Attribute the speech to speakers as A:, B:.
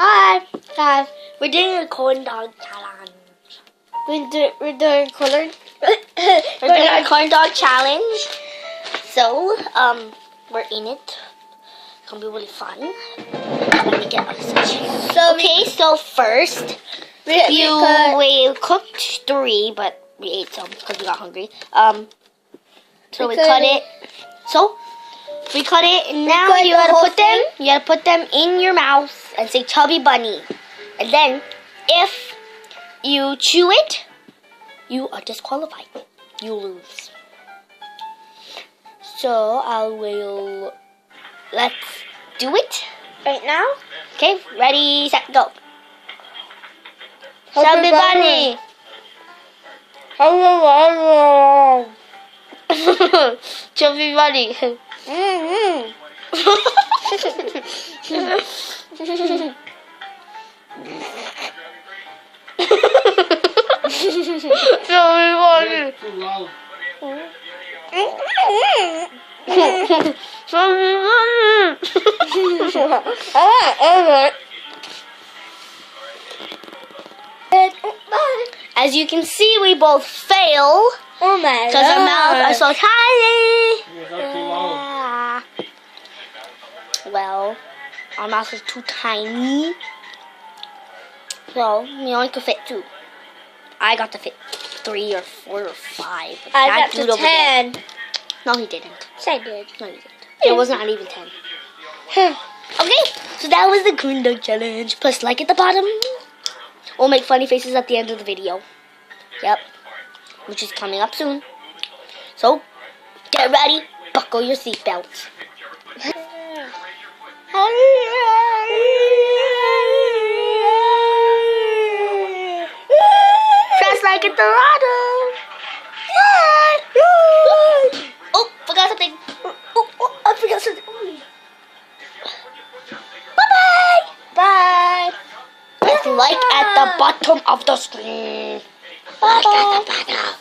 A: Hi, guys.
B: We're doing a corndog challenge.
A: We're doing corn.
B: We're doing a corndog challenge. So, we're in it. It's gonna be really fun. Let me get us. So first, we cooked 3, but we ate some because we got hungry. So we cut it. So we cut it, and now you gotta put them in your mouth and say "chubby bunny," and then if you chew it, you are disqualified. You lose. So let's do it
A: Right now?
B: Okay, ready, set, go. Chubby bunny. Chubby bunny. Chubby bunny. As you can see, we both fail
A: Oh my
B: because our mouths are so tiny. Well, our mouth is too tiny, so we only could fit 2. I got to fit 3 or 4 or 5.
A: I got to 10.
B: No, he didn't.
A: Yes, I did.
B: No, he didn't. It was not even 10. Okay, so that was the Corndog challenge. Plus, like at the bottom. We'll make funny faces at the end of the video. Yep. Which is coming up soon. So, get ready. Buckle your seatbelts. Press like at the bottom. Oh, forgot something. Oh, I forgot something. Bye-bye.
A: Bye.
B: Press like at the bottom of the screen. Like at the bottom.